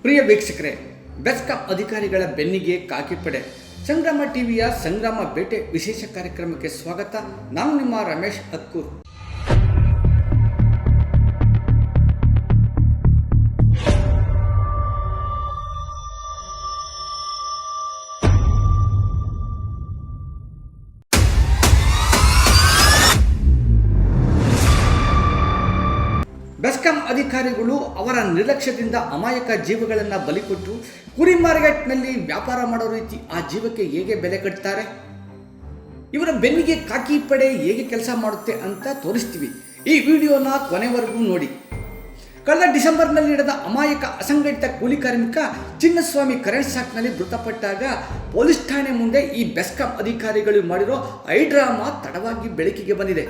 ಪ್ರಿಯ ವೀಕ್ಷಕರೇ, ಬೆಸ್ಕಾಂ ಅಧಿಕಾರಿಗಳ ಬೆನ್ನಿಗೆ ಕಾಕಿಪಡೆ ಸಂಗ್ರಾಮ ಟಿವಿಯ ಸಂಗ್ರಾಮ ಬೇಟೆ ವಿಶೇಷ ಕಾರ್ಯಕ್ರಮಕ್ಕೆ ಸ್ವಾಗತ. ನಾನು ನಿಮ್ಮ ರಮೇಶ್ ಅಕ್ಕೂರ್. ಬೆಸ್ಕಾಂ ಅಧಿಕಾರಿಗಳು ಅವರ ನಿರ್ಲಕ್ಷ್ಯದಿಂದ ಅಮಾಯಕ ಜೀವಗಳನ್ನು ಬಲಿಕೊಟ್ಟು ಕುರಿ ಮಾರ್ಕೆಟ್ನಲ್ಲಿ ವ್ಯಾಪಾರ ಮಾಡೋ ರೀತಿ ಆ ಜೀವಕ್ಕೆ ಹೇಗೆ ಬೆಲೆ ಕಟ್ತಾರೆ, ಇವರ ಬೆನ್ನಿಗೆ ಕಾಕಿ ಪಡೆ ಹೇಗೆ ಕೆಲಸ ಮಾಡುತ್ತೆ ಅಂತ ತೋರಿಸ್ತೀವಿ. ಈ ವಿಡಿಯೋನ ಕೊನೆವರೆಗೂ ನೋಡಿ. ಕಳೆದ ಡಿಸೆಂಬರ್ನಲ್ಲಿ ನಡೆದ ಅಮಾಯಕ ಅಸಂಘಟಿತ ಕೂಲಿ ಕಾರ್ಮಿಕ ಚಿನ್ನಸ್ವಾಮಿ ಕರೆಂಟ್ ಶಾಕ್ನಲ್ಲಿ ಮೃತಪಟ್ಟಾಗ ಪೊಲೀಸ್ ಠಾಣೆ ಮುಂದೆ ಈ ಬೆಸ್ಕಾಂ ಅಧಿಕಾರಿಗಳು ಮಾಡಿರೋ ಐಡ್ರಾಮಾ ತಡವಾಗಿ ಬೆಳಕಿಗೆ ಬಂದಿದೆ.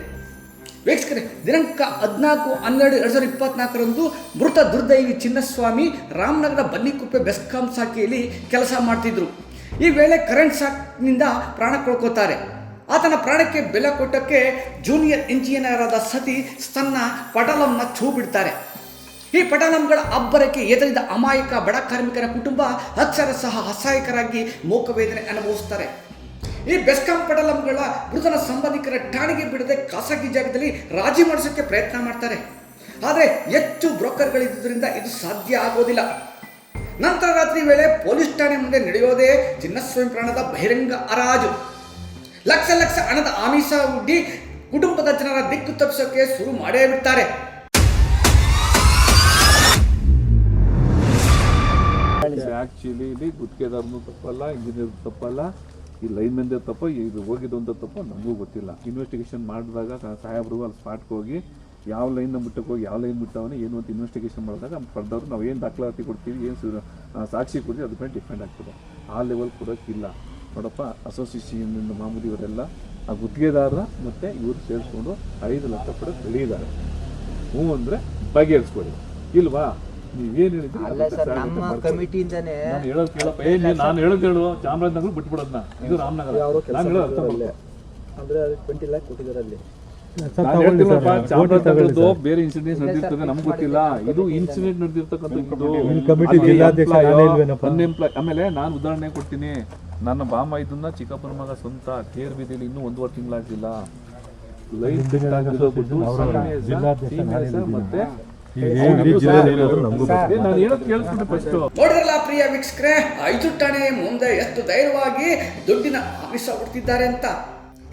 ವೀಕ್ಷಕರೇ, ದಿನಾಂಕ 14/12/2024 ಮೃತ ದುರ್ದೈವಿ ಚಿನ್ನಸ್ವಾಮಿ ರಾಮನಗರ ಬನ್ನಿಕುಪ್ಪೆ ಬೆಸ್ಕಾಂ ಶಾಖೆಯಲ್ಲಿ ಕೆಲಸ ಮಾಡ್ತಿದ್ರು. ಈ ವೇಳೆ ಕರೆಂಟ್ ಶಾಕ್ನಿಂದ ಪ್ರಾಣ ಕಳ್ಕೋತಾರೆ. ಆತನ ಪ್ರಾಣಕ್ಕೆ ಬೆಲೆ ಕೊಟ್ಟಕ್ಕೆ ಜೂನಿಯರ್ ಇಂಜಿನಿಯರ್ ಆದ ಸತೀಶ್ ತನ್ನ ಪಟಾಲಂನ ಛೂ ಬಿಡ್ತಾರೆ. ಈ ಪಟಾಲಂಗಳ ಅಬ್ಬರಕ್ಕೆ ಎದುರಿದ ಅಮಾಯಕ ಬಡ ಕಾರ್ಮಿಕರ ಕುಟುಂಬ ಅಕ್ಷರಶಃ ಅಸಹಾಯಕರಾಗಿ ಮೂಕವೇದನೆ ಅನುಭವಿಸ್ತಾರೆ. ಈ ಬೆಸ್ಕಾಂ ಪಟಾಲಂಗಳ ಮೃತನ ಸಂಬಂಧಿಕರ ಠಾಣೆಗೆ ಬಿಡದೆ ಖಾಸಗಿ ಜಾಗದಲ್ಲಿ ರಾಜಿ ಮಾಡಿಸೋಕ್ಕೆ ಪ್ರಯತ್ನ ಮಾಡ್ತಾರೆ. ಆದರೆ ಹೆಚ್ಚು ಬ್ರೋಕರ್ಗಳಿದ್ದರಿಂದ ಇದು ಸಾಧ್ಯ ಆಗೋದಿಲ್ಲ. ನಂತರ ರಾತ್ರಿ ವೇಳೆ ಪೊಲೀಸ್ ಠಾಣೆ ಮುಂದೆ ನಡೆಯೋದೇ ಚಿನ್ನಸ್ವಾಮಿ ಪ್ರಾಣದ ಬಹಿರಂಗ ಹರಾಜು. ಲಕ್ಷ ಲಕ್ಷ ಹಣದ ಆಮಿಷ ಒಡ್ಡಿ ಕುಟುಂಬದ ಜನರ ದಿಕ್ಕು ತಪ್ಪಿಸೋಕೆ ಶುರು ಮಾಡೇ ಬಿಡ್ತಾರೆ. ಆಕ್ಚುಲಿ ಇಲ್ಲಿ ಗುತ್ತಿಗೆದಾರನು ತಪ್ಪಲ್ಲ, ಇಂಜಿನಿಯರ್ ತಪ್ಪಲ್ಲ, ಈ ಲೈನ್ ಮಂದೇ ತಪ್ಪ, ಇದು ಹೋಗಿದ್ದು ಅಂತ ತಪ್ಪ ನಮಗೂ ಗೊತ್ತಿಲ್ಲ. ಇನ್ವೆಸ್ಟಿಗೇಷನ್ ಮಾಡಿದಾಗ ಸಾಹೇಬ್ರು ಅಲ್ಲಿ ಸ್ಪಾಟ್ಗೆ ಹೋಗಿ ಯಾವ ಲೈನ್ ಬಿಟ್ಟಕ್ಕೆ ಹೋಗಿ ಯಾವ ಲೈನ್ ಬಿಟ್ಟವನೇ ಏನು ಅಂತ ಇನ್ವೆಸ್ಟಿಗೇಷನ್ ಮಾಡಿದಾಗ ಪಡೆದವ್ರು ನಾವು ಏನು ದಾಖಲಾತಿ ಕೊಡ್ತೀವಿ, ಏನು ಸಾಕ್ಷಿ ಕೊಡ್ತೀವಿ ಅದ್ರ ಮೇಲೆ ಡಿಪೆಂಡ್ ಆಗ್ತದೆ. ಆ ಲೆವೆಲ್ ಕೊಡೋಕ್ಕಿಲ್ಲ ನೋಡಪ್ಪ. ಅಸೋಸಿಯೇಷನ್ ಮಾಮೂಲಿ ಇವರೆಲ್ಲ ಆ ಗುತ್ತಿಗೆದಾರ ಮತ್ತು ಇವರು ಸೇರಿಸ್ಕೊಂಡು 5 ಲಕ್ಷ ಕೊಡೋಕೆ ಬೆಳೆಯಿದ್ದಾರೆ. ಹ್ಞೂ ಅಂದರೆ ಬಗೆಹರಿಸ್ಕೊಡಿ, ಇಲ್ವಾ ನೀವೇನು ಹೇಳಿದ್ರಿ ನಾನು ಹೇಳೋದು ಕೇಳಪ್ಪ. ನಾನು ಹೇಳೋದು ಹೇಳು, ಚಾಮರಾಜನಗರ ಬಿಟ್ಬಿಡೋದನ್ನ, ಇದು ರಾಮನಗರ. ನಾನು ಹೇಳೋದು ಅರ್ಥ ಅಂದ್ರೆ 20 ಲಕ್ಷ ಕೊಟ್ಟಿದ್ದಾರೆ ಅಲ್ಲಿ. ಚಾಮರಾಜನಗರದ್ದು ಬೇರೆ ಇನ್ಸಿಡೆಂಟ್ ನಡೆದಿರ್ತದೆ, ನಮ್ಗೆ ಗೊತ್ತಿಲ್ಲ. ಇದು ಇನ್ಸಿಡೆಂಟ್ ನಡೆದಿರ್ತಕ್ಕಂಥ ಆಮೇಲೆ ನಾನು ಉದಾಹರಣೆ ಕೊಡ್ತೀನಿ. ನನ್ನ ಬಾಮ ಇದನ್ನ ಚಿಕ್ಕಪ್ಪನ ಮಗ ಸ್ವಂತ ಕೇರ್ ಬೀದಿಲಿ ಇನ್ನೂ 1.5 ತಿಂಗಳಾಗಿಲ್ಲ. ಲೈನ್ ಮತ್ತೆ ನೋಡಿದ್ರಲ್ಲ ಪ್ರಿಯ ವೀಕ್ಷಕರೇ, 5 ಠಾಣೆ ಮುಂದೆ ಎಷ್ಟು ಧೈರ್ಯವಾಗಿ ದುಡ್ಡಿನ ಆಮಿಷ ಹೊಡ್ತಿದ್ದಾರೆ ಅಂತ.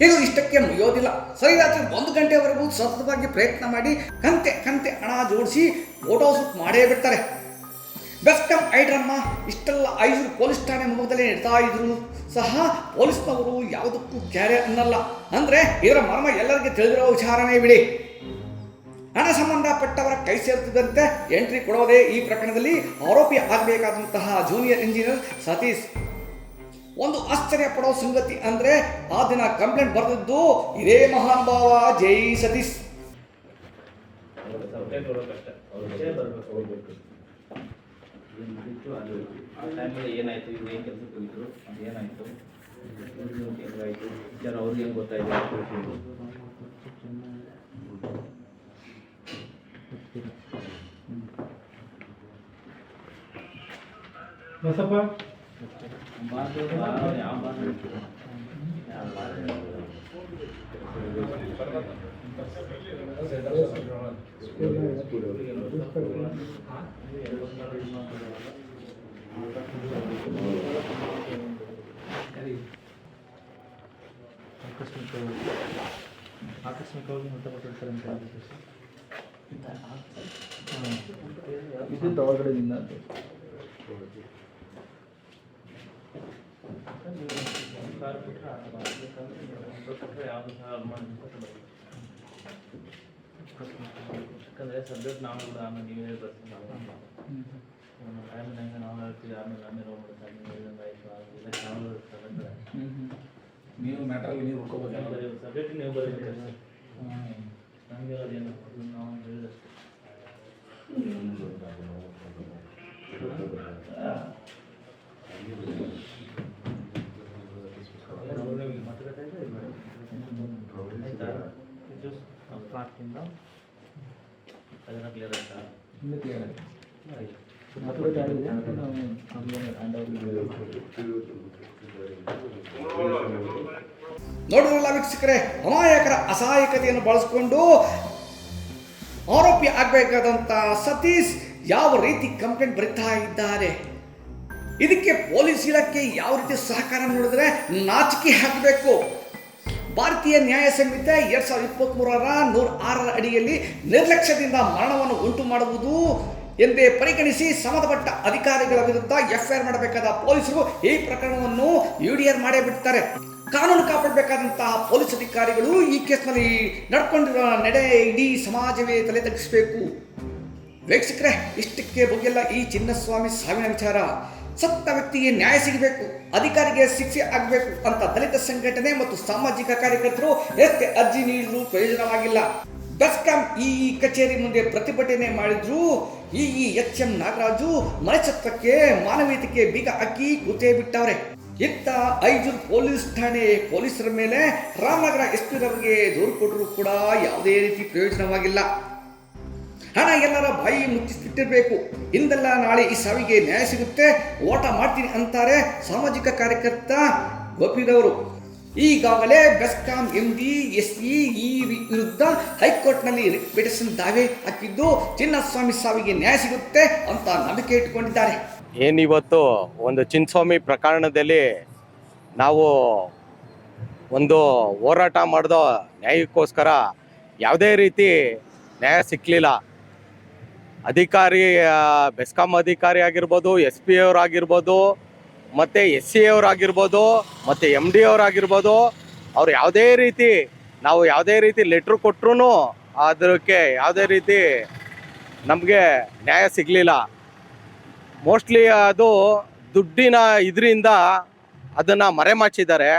ಇದು ಇಷ್ಟಕ್ಕೆ ಮುಗಿಯೋದಿಲ್ಲ. ಸರಿ, ರಾತ್ರಿ 1 ಗಂಟೆವರೆಗೂ ಸತತವಾಗಿ ಪ್ರಯತ್ನ ಮಾಡಿ ಕಂತೆ ಹಣ ಜೋಡಿಸಿ ಫೋಟೋ ಶೂಟ್ ಮಾಡೇ ಬಿಡ್ತಾರೆ. ಬೆಸ್ಕಾಂ ಐಡ್ರಾಮಾ ಇಷ್ಟೆಲ್ಲ 5 ಪೊಲೀಸ್ ಠಾಣೆ ಮುಂದಲ್ಲೇ ನಡೀತಾ ಇದ್ರು ಸಹ ಪೊಲೀಸ್ನವರು ಯಾವುದಕ್ಕೂ ಕ್ಯಾರೆ ಅನ್ನಲ್ಲ. ಅಂದ್ರೆ ಇದರ ಮರ್ಮ ಎಲ್ಲರಿಗೆ ತಿಳಿದಿರೋ ವಿಚಾರನೇ ಬಿಡಿ. ಹಣ ಸಂಬಂಧಪಟ್ಟವರ ಕೈ ಸೇರುತ್ತಿದ್ದಂತೆ ಎಂಟ್ರಿ ಕೊಡೋದೇ ಈ ಪ್ರಕರಣದಲ್ಲಿ ಆರೋಪಿ ಆಗಬೇಕಾದಂತಹ ಜೂನಿಯರ್ ಇಂಜಿನಿಯರ್ ಸತೀಶ್. ಒಂದು ಆಶ್ಚರ್ಯ ಪಡೋ ಸಂಗತಿ ಅಂದ್ರೆ ಆ ದಿನ ಕಂಪ್ಲೇಂಟ್ ಬರೆದಿದ್ದು ಇದೇ ಮಹಾನುಭಾವ ಜೈ ಸತೀಶ್. ಏನಾಯ್ತು, ಇವ್ರು ಏನ್ ಕೆಲಸಕ್ಕೆ ಹೋಗಿದ್ರು, ಅದೇನಾಯ್ತು, ಅವ್ರಿಗೆ ಏನ್ ಗೊತ್ತಾಯ್ತು, ಬಸಪ್ಪ ಆಕಸ್ಮಿಕವಾಗಿ ಮೃತಪಟ್ಟಿರ್ತಾರೆ ಅಂತ ಇದು ಹೊರಗಡೆಯಿಂದ ಯಾಕಂದರೆ ಸಬ್ಜೆಕ್ಟ್ ನಾವು ಕೂಡ ಆಮೇಲೆ ನೀವೇ ಬರ್ತೀವಿ, ಆಮೇಲೆ ನಾವು ಹೇಳ್ತೀವಿ, ಆಮೇಲೆ ನೀವು ಮ್ಯಾಟ್ರಲ್ಲಿ ನೀವು ಹುಡ್ಕೋಬೇಕು, ಸಬ್ಜೆಕ್ಟ್ ನೀವು ಬರೀಬೇಕು. ನಮಗೆ ಅದೇನು ನಾವು ಹೇಳಿದಷ್ಟು ಫ್ಲಾಟ್ನಿಂದ ಅದನ್ನು ಕ್ಲಿಯರ್ ಆಯ್ತಾ? ಕ್ಲಿಯರ್ ಆಯ್ತು. ನೋಡಿದ್ರಲ್ಲ ವೀಕ್ಷಕರೇ, ಅಮಾಯಕರ ಅಸಹಾಯಕತೆಯನ್ನು ಬಳಸಿಕೊಂಡು ಆರೋಪಿ ಆಗಬೇಕಾದಂಥ ಸತೀಶ್ ಯಾವ ರೀತಿ ಕಂಪ್ಲೇಂಟ್ ಬರೀತಾ ಇದ್ದಾರೆ. ಇದಕ್ಕೆ ಪೊಲೀಸ್ ಇಲಾಖೆ ಯಾವ ರೀತಿ ಸಹಕಾರ ನೋಡಿದ್ರೆ ನಾಚಿಕೆ ಹಾಕಬೇಕು. ಭಾರತೀಯ ನ್ಯಾಯ ಸಂಹಿತೆ 2023ರ 106ರ ಅಡಿಯಲ್ಲಿ ನಿರ್ಲಕ್ಷ್ಯದಿಂದ ಮರಣವನ್ನು ಉಂಟು ಮಾಡುವುದು ಎಂದೇ ಪರಿಗಣಿಸಿ ಸಂಬಂಧಪಟ್ಟ ಅಧಿಕಾರಿಗಳ ವಿರುದ್ಧ ಎಫ್ಐಆರ್ ಮಾಡಬೇಕಾದ ಪೊಲೀಸರು ಈ ಪ್ರಕರಣವನ್ನು ಯುಡಿಆರ್ ಮಾಡೇ ಬಿಡ್ತಾರೆ. ಕಾನೂನು ಕಾಪಾಡಬೇಕಾದಂತಹ ಪೊಲೀಸ್ ಅಧಿಕಾರಿಗಳು ಈ ಕೇಸ್ನಲ್ಲಿ ನಡ್ಕೊಂಡಿರುವ ನಡೆ ಇಡೀ ಸಮಾಜವೇ ತಲೆ ತಗ್ಗಿಸಬೇಕು. ವೀಕ್ಷಕರೇ, ಇಷ್ಟಕ್ಕೆ ಬಗೆಲ್ಲ ಈ ಚಿನ್ನಸ್ವಾಮಿ ಸಾವಿನ ವಿಚಾರ. ಸತ್ತ ವ್ಯಕ್ತಿಗೆ ನ್ಯಾಯ ಸಿಗಬೇಕು, ಅಧಿಕಾರಿಗೆ ಶಿಕ್ಷೆ ಆಗಬೇಕು ಅಂತ ದಲಿತ ಸಂಘಟನೆ ಮತ್ತು ಸಾಮಾಜಿಕ ಕಾರ್ಯಕರ್ತರು ಎಷ್ಟೇ ಅರ್ಜಿ ನೀಡಿದ್ರು ಪ್ರಯೋಜನವಾಗಿಲ್ಲ. ಬೆಸ್ಕಾಂ ಇಇ ಕಚೇರಿ ಮುಂದೆ ಪ್ರತಿಭಟನೆ ಮಾಡಿದ್ರು. ಇಇ HM ನಾಗರಾಜು ಮನಸತ್ವಕ್ಕೆ ಮಾನವೀಯತೆಗೆ ಬೀಗ ಹಾಕಿ ಕೂತೇ ಬಿಟ್ಟವ್ರೆ. ಇತ್ತ ಐಜೂರು ಪೊಲೀಸ್ ಠಾಣೆ ಪೊಲೀಸರ ಮೇಲೆ ರಾಮನಗರ SP ರವರಿಗೆ ದೂರು ಕೊಟ್ಟರು ಕೂಡ ಯಾವುದೇ ರೀತಿ ಪ್ರಯೋಜನವಾಗಿಲ್ಲ. ಹಣ ಎಲ್ಲರ ಬಾಯಿ ಮುಚ್ಚಿಬಿಟ್ಟಿರಬೇಕು. ಇಂದಲ್ಲ ನಾಳೆ ಈ ಸಾವಿಗೆ ನ್ಯಾಯ ಸಿಗುತ್ತೆ, ಓಟ ಮಾಡ್ತೀನಿ ಅಂತಾರೆ ಸಾಮಾಜಿಕ ಕಾರ್ಯಕರ್ತ ಗೋಪಿರವರು. ಈಗಾಗಲೇ ಬೆಸ್ಕಾಂ MD SE ವಿರುದ್ಧ ಹೈಕೋರ್ಟ್ನಲ್ಲಿ ರಿಟ್ ಪಿಟಿಷನ್ ದಾವೆ ಹಾಕಿದ್ದು ಚಿನ್ನಸ್ವಾಮಿ ಸಾವಿಗೆ ನ್ಯಾಯ ಸಿಗುತ್ತೆ ಅಂತ ನಂಬಿಕೆ ಇಟ್ಟುಕೊಂಡಿದ್ದಾರೆ. ಏನಿವತ್ತು ಒಂದು ಚಿನ್ನಸ್ವಾಮಿ ಪ್ರಕರಣದಲ್ಲಿ ನಾವು ಒಂದು ಹೋರಾಟ ಮಾಡಿದ ನ್ಯಾಯಕ್ಕೋಸ್ಕರ ಯಾವುದೇ ರೀತಿ ನ್ಯಾಯ ಸಿಕ್ಕಲಿಲ್ಲ. ಅಧಿಕಾರಿ ಬೆಸ್ಕಾಂ ಅಧಿಕಾರಿ ಆಗಿರ್ಬೋದು, SP ಅವರಾಗಿರ್ಬೋದು, ಮತ್ತು SC ಅವರಾಗಿರ್ಬೋದು, ಮತ್ತು MD ಅವರಾಗಿರ್ಬೋದು, ಅವ್ರು ಯಾವುದೇ ರೀತಿ ಲೆಟ್ರ್ ಕೊಟ್ಟರು ಅದಕ್ಕೆ ಯಾವುದೇ ರೀತಿ ನಮಗೆ ನ್ಯಾಯ ಸಿಗಲಿಲ್ಲ. ಮೋಸ್ಟ್ಲಿ ಅದು ದುಡ್ಡಿನ ಇದರಿಂದ ಅದನ್ನು ಮರೆಮಾಚಿದ್ದಾರೆ.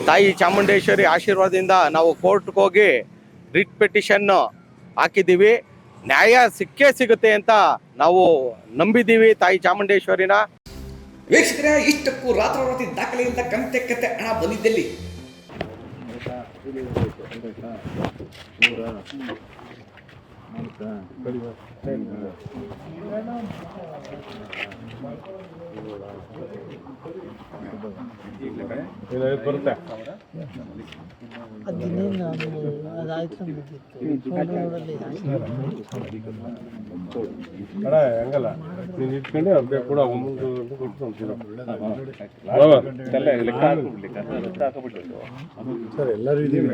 ತಾಯಿ ಚಾಮುಂಡೇಶ್ವರಿ ಆಶೀರ್ವಾದದಿಂದ ನಾವು ಕೋರ್ಟ್ಗೆ ಹೋಗಿ ರಿಟ್ ಪಿಟಿಷನ್ ಹಾಕಿದ್ದೀವಿ. ನ್ಯಾಯ ಸಿಕ್ಕೇ ಸಿಗುತ್ತೆ ಅಂತ ನಾವು ನಂಬಿದ್ದೀವಿ ತಾಯಿ ಚಾಮುಂಡೇಶ್ವರಿನ. ವೀಕ್ಷಕರೇ, ಇಷ್ಟಕ್ಕೂ ರಾತ್ರೋರಾತ್ರಿ ದಾಖಲೆಯಿಂದ ಕಂತೆ ಹಣ ಬಂದಿದ್ದಲ್ಲಿ ಬರುತ್ತೆ. ಹಂಗಲ್ಲ, ನೀನು ಇಟ್ಕೊಂಡೆ ಅದೇ ಕೂಡ ಅಮೌಂಟ್ ಸರ್ ಎಲ್ಲರೂ ಇದೀವಿ.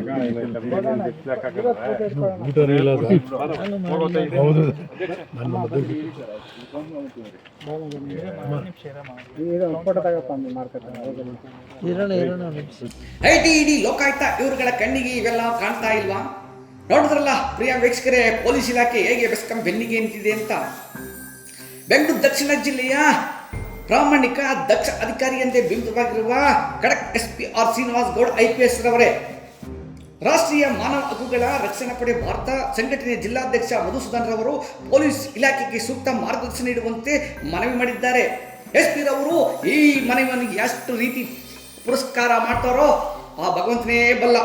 ITED ಲೋಕಾಯುಕ್ತ ಇವರುಗಳ ಕಣ್ಣಿಗೆ ಇವೆಲ್ಲ ಕಾಣ್ತಾ ಇಲ್ವಾ? ನೋಡಿದ್ರಲ್ಲ ಪ್ರಿಯ ವೀಕ್ಷಕರೇ, ಪೊಲೀಸ್ ಇಲಾಖೆ ಹೇಗೆ ಬೆಸ್ಕಾಂ ಬೆನ್ನಿಗೆ ನಿಂತಿದೆ ಅಂತ. ಬೆಂಗಳೂರು ದಕ್ಷಿಣ ಜಿಲ್ಲೆಯ ಪ್ರಾಮಾಣಿಕ ದಕ್ಷ ಅಧಿಕಾರಿ ಎಂದೇ ಬಿಂಬಿತವಾಗಿರುವ ಖಡಕ್ SP R Srinivas Gowda IPS ರವರೇ ರಾಷ್ಟ್ರೀಯ ಮಾನವ ಹಕ್ಕುಗಳ ರಕ್ಷಣಾ ಪಡೆ ಭಾರತ ಸಂಘಟನೆಯ ಜಿಲ್ಲಾಧ್ಯಕ್ಷ ಮಧುಸೂದನ್ ರವರು ಪೊಲೀಸ್ ಇಲಾಖೆಗೆ ಸೂಕ್ತ ಮಾರ್ಗದರ್ಶನ ನೀಡುವಂತೆ ಮನವಿ ಮಾಡಿದ್ದಾರೆ. SP ರವರು ಈ ಮನವಿಯನ್ನು ಎಷ್ಟು ರೀತಿ ಪುರಸ್ಕಾರ ಮಾಡ್ತಾರೋ ಆ ಭಗವಂತನೇ ಬಲ್ಲ.